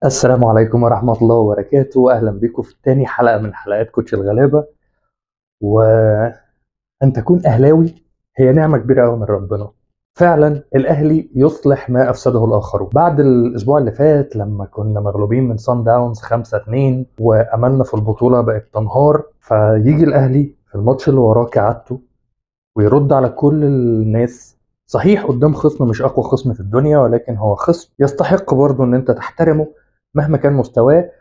السلام عليكم ورحمة الله وبركاته. أهلا بكم في تاني حلقة من حلقات كوتش الغلابة. وأن تكون أهلاوي هي نعمة كبيرة أوي من ربنا. فعلا الأهلي يصلح ما أفسده الآخرون. بعد الأسبوع اللي فات لما كنا مغلوبين من صن داونز 5-2 وأملنا في البطولة بقت تنهار، فيجي الأهلي في الماتش اللي وراه كعادته ويرد على كل الناس. صحيح قدام خصم مش أقوى خصم في الدنيا، ولكن هو خصم يستحق برضه إن أنت تحترمه مهما كان مستواه،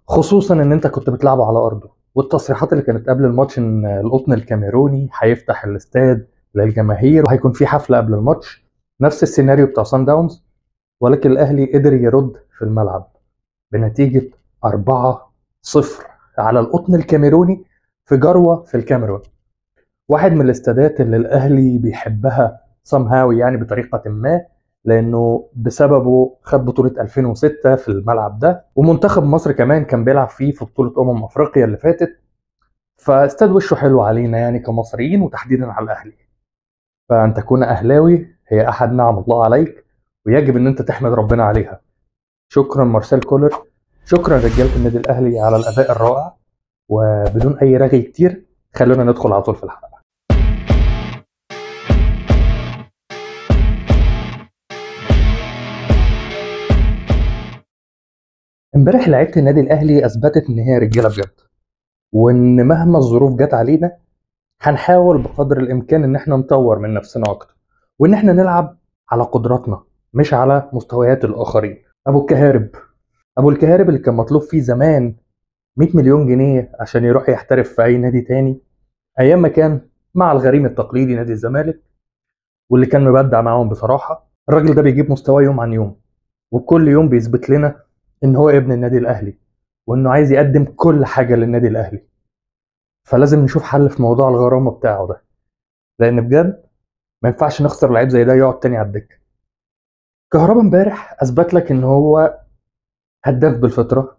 خصوصا ان انت كنت بتلعبه على ارضه. والتصريحات اللي كانت قبل الماتش ان القطن الكاميروني هيفتح الاستاد للجماهير وهيكون في حفله قبل الماتش، نفس السيناريو بتاع سان داونز. ولكن الاهلي قدر يرد في الملعب بنتيجه 4-0 على القطن الكاميروني في جروه في الكاميرون، واحد من الاستادات اللي الاهلي بيحبها somehow يعني بطريقه ما، لانه بسببه خد بطوله 2006 في الملعب ده، ومنتخب مصر كمان كان بيلعب فيه في بطوله افريقيا اللي فاتت. فاستاد وشه حلو علينا يعني كمصريين وتحديدا على الاهلي. فان تكون اهلاوي هي احد نعم الله عليك، ويجب ان انت تحمد ربنا عليها. شكرا مارسيل كولر، شكرا رجاله النادي الاهلي على الاداء الرائع. وبدون اي رغي كتير خلونا ندخل على طول في الحلقه. امبارح لعيبه النادي الاهلي اثبتت ان هي رجاله بجد، وان مهما الظروف جت علينا هنحاول بقدر الامكان ان احنا نطور من نفسنا اكتر، وان احنا نلعب على قدراتنا مش على مستويات الاخرين. ابو الكهارب اللي كان مطلوب فيه زمان 100 مليون جنيه عشان يروح يحترف في اي نادي تاني، ايام ما كان مع الغريم التقليدي نادي الزمالك، واللي كان مبدع معاهم بصراحه. الراجل ده بيجيب مستوى يوم عن يوم، وكل يوم بيثبت لنا ان هو ابن النادي الاهلي، وانه عايز يقدم كل حاجه للنادي الاهلي. فلازم نشوف حل في موضوع الغرامه بتاعه ده، لان بجد ما ينفعش نخسر لعيب زي ده يقعد تاني على الدكه. كهربا امبارح اثبت لك ان هو هداف بالفطره،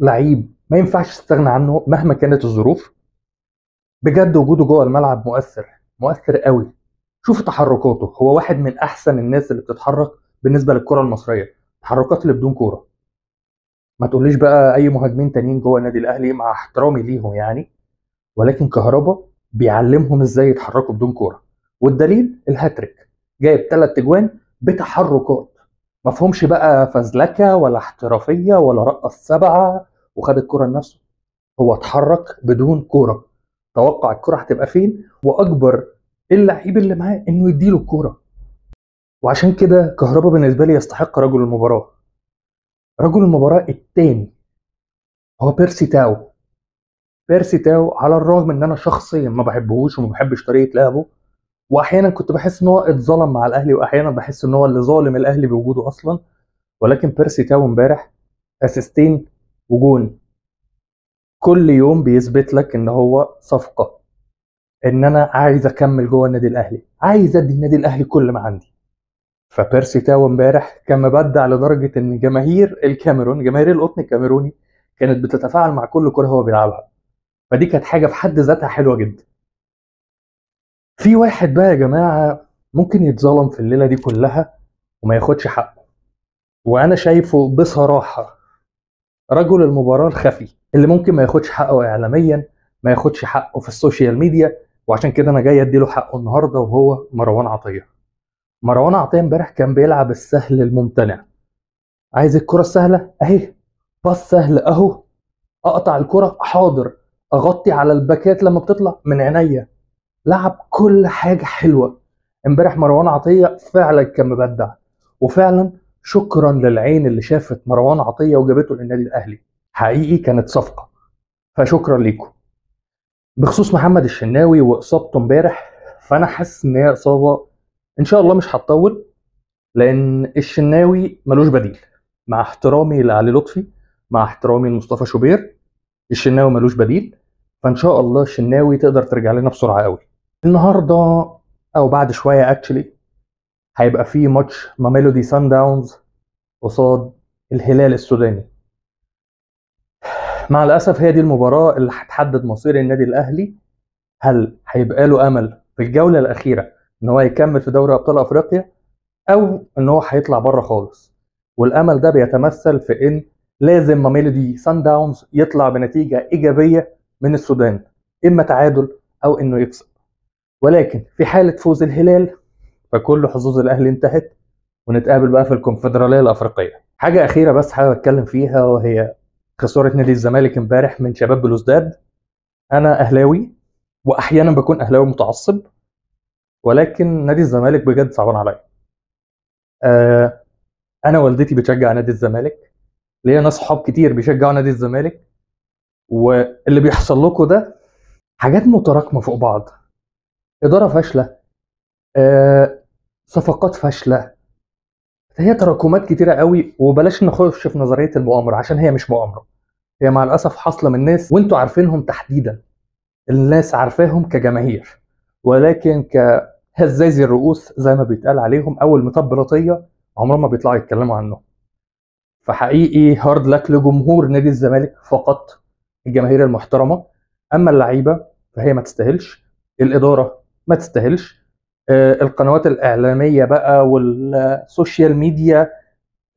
لعيب ما ينفعش تستغنى عنه مهما كانت الظروف. بجد وجوده جوه الملعب مؤثر قوي. شوف تحركاته، هو واحد من احسن الناس اللي بتتحرك بالنسبه للكره المصريه، تحركات اللي بدون كوره. ما تقوليش بقى اي مهاجمين تانيين جوه النادي الاهلي مع احترامي ليهم يعني، ولكن كهربا بيعلمهم ازاي يتحركوا بدون كوره. والدليل الهاتريك، جايب 3 اجوان بتحركات، ما فهمش بقى فزلكه ولا احترافيه ولا رقص 7 وخد الكوره لنفسه. هو اتحرك بدون كوره، توقع الكوره هتبقى فين واجبر اللعيب اللي معاه انه يديله الكوره. وعشان كده كهربا بالنسبه لي يستحق رجل المباراه. رجل المباراه الثاني هو بيرسي تاو. على الرغم ان انا شخصيا ما بحبهوش وما بحبش طريقه لعبه، واحيانا كنت بحس ان هو اتظلم مع الاهلي، واحيانا بحس ان هو اللي ظالم الاهلي بوجوده اصلا. ولكن بيرسي تاو امبارح اسيستين وجون، كل يوم بيثبت لك ان هو صفقه، ان انا عايز اكمل جوه النادي الاهلي، عايز ادي النادي الاهلي كل ما عندي. فبيرسي تاو امبارح كان مبدع لدرجه ان جماهير الكاميرون، جماهير القطن الكاميروني، كانت بتتفاعل مع كل كره هو بيلعبها. فدي كانت حاجه في حد ذاتها حلوه جدا. في واحد بقى يا جماعه ممكن يتظلم في الليله دي كلها وما ياخدش حقه، وانا شايفه بصراحه رجل المباراه الخفي اللي ممكن ما ياخدش حقه اعلاميا، ما ياخدش حقه في السوشيال ميديا. وعشان كده انا جاي اديله حقه النهارده، وهو مروان عطيه. مروان عطيه امبارح كان بيلعب السهل الممتنع. عايز الكره السهله اهي، باص سهل اهو، اقطع الكره حاضر، اغطي على الباكات لما بتطلع من عينيا. لعب كل حاجه حلوه. امبارح مروان عطيه فعلا كان مبدع، وفعلا شكرا للعين اللي شافت مروان عطيه وجابته للنادي الاهلي. حقيقي كانت صفقه، فشكرا ليكم. بخصوص محمد الشناوي واصابته امبارح، فانا حاسس ان هي اصابه ان شاء الله مش هتطول، لان الشناوي ملوش بديل. مع احترامي لعلي لطفي، مع احترامي لمصطفى شوبير، الشناوي ملوش بديل. فان شاء الله الشناوي تقدر ترجع لنا بسرعه قوي. النهارده او بعد شويه اكشلي هيبقى في ماتش ميلودي سان داونز قصاد الهلال السوداني. مع الاسف هي دي المباراه اللي هتحدد مصير النادي الاهلي. هل هيبقى له امل في الجوله الاخيره ان هو يكمل في دوري ابطال افريقيا، او ان هو هيطلع بره خالص. والامل ده بيتمثل في ان لازم ميلودي سان داونز يطلع بنتيجه ايجابيه من السودان، اما تعادل او انه يكسب. ولكن في حاله فوز الهلال فكل حظوظ الاهلي انتهت، ونتقابل بقى في الكونفدراليه الافريقيه. حاجه اخيره بس حابب اتكلم فيها، وهي خساره نادي الزمالك امبارح من شباب بلوزداد. انا اهلاوي واحيانا بكون اهلاوي متعصب، ولكن نادي الزمالك بجد صعبان عليا. آه، انا والدتي بتشجع نادي الزمالك، ليا ناس صحاب كتير بيشجعوا نادي الزمالك، واللي بيحصل لكم ده حاجات متراكمه فوق بعض. اداره فاشله، آه، صفقات فاشله، هي تراكمات كتيره قوي. وبلاش نخش في نظريه المؤامره عشان هي مش مؤامره، هي مع الاسف حاصله من ناس وانتوا عارفينهم تحديدا. الناس عارفاهم كجماهير، ولكن كهزازي الرؤوس زي ما بيتقال عليهم او المطبلطيه عمرهم ما بيطلعوا يتكلموا عنه. فحقيقي هارد لك لجمهور نادي الزمالك فقط، الجماهير المحترمه. اما اللعيبه فهي ما تستاهلش، الاداره ما تستاهلش، القنوات الاعلاميه بقى والسوشيال ميديا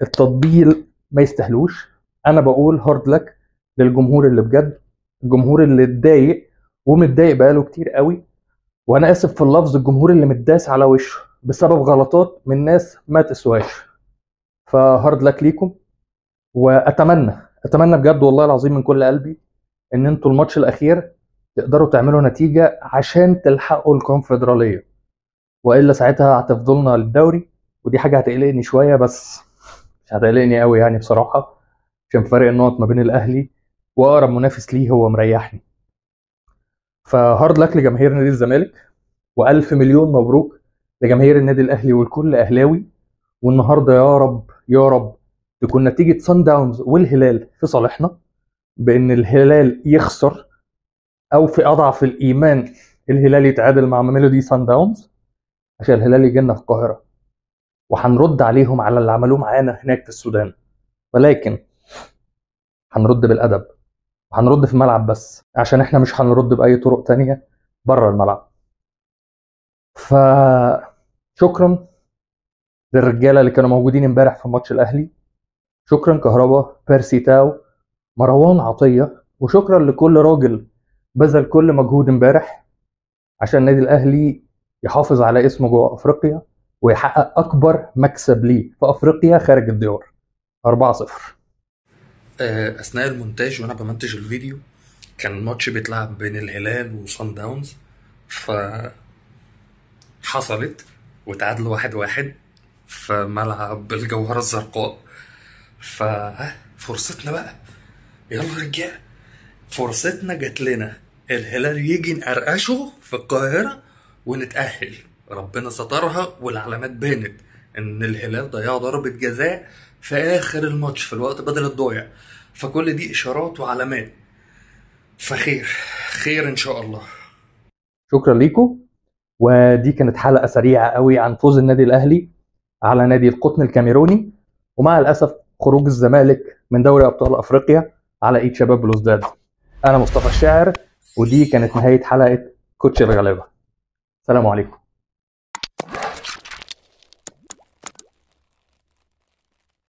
التطبيل ما يستاهلوش. انا بقول هارد لك للجمهور اللي بجد، الجمهور اللي اتضايق ومتضايق بقاله كتير قوي. وانا اسف في اللفظ، الجمهور اللي متداس على وشه بسبب غلطات من ناس ما تسواش. فهارد لك ليكم، واتمنى بجد والله العظيم من كل قلبي ان انتوا الماتش الاخير تقدروا تعملوا نتيجه عشان تلحقوا الكونفدراليه، والا ساعتها هتفضلنا للدوري. ودي حاجه هتقلقني شويه، بس مش هتقلقني قوي يعني بصراحه، عشان فرق النقط ما بين الاهلي واقرب منافس ليه هو مريحني. فهارد لك لجماهير نادي الزمالك، والف مليون مبروك لجماهير النادي الاهلي والكل اهلاوي. والنهارده يا رب يا رب تكون نتيجه سان داونز والهلال في صالحنا، بان الهلال يخسر، او في اضعف الايمان الهلال يتعادل مع ميلودي سان داونز، عشان الهلال يجي لنا في القاهره وهنرد عليهم على اللي عملوه معانا هناك في السودان. ولكن هنرد بالادب، وهنرد في الملعب بس، عشان احنا مش هنرد باي طرق تانية بره الملعب. فشكرا للرجاله اللي كانوا موجودين امبارح في ماتش الاهلي. شكرا كهربا، بيرسي تاو، مروان عطيه، وشكرا لكل راجل بذل كل مجهود امبارح عشان النادي الاهلي يحافظ على اسمه جوه افريقيا، ويحقق اكبر مكسب ليه في افريقيا خارج الديار، 4-0. اثناء المونتاج وانا بمنتج الفيديو كان الماتش بيتلعب بين الهلال وصن داونز، فحصلت وتعادلوا 1-1 في ملعب الجوهرة الزرقاء. ففرصتنا بقى، يلا رجال، فرصتنا جات لنا. الهلال يجي نقرقشه في القاهرة ونتأهل. ربنا سترها والعلامات بانت ان الهلال ضيع ضربة جزاء في اخر الماتش في الوقت بدل الضايع. فكل دي اشارات وعلامات، فخير خير ان شاء الله. شكرا ليكم. ودي كانت حلقه سريعه قوي عن فوز النادي الاهلي على نادي القطن الكاميروني، ومع الاسف خروج الزمالك من دوري ابطال افريقيا على ايد شباب بلوزداد. انا مصطفى الشاعر، ودي كانت نهايه حلقه كوتش الغلابه. السلام عليكم.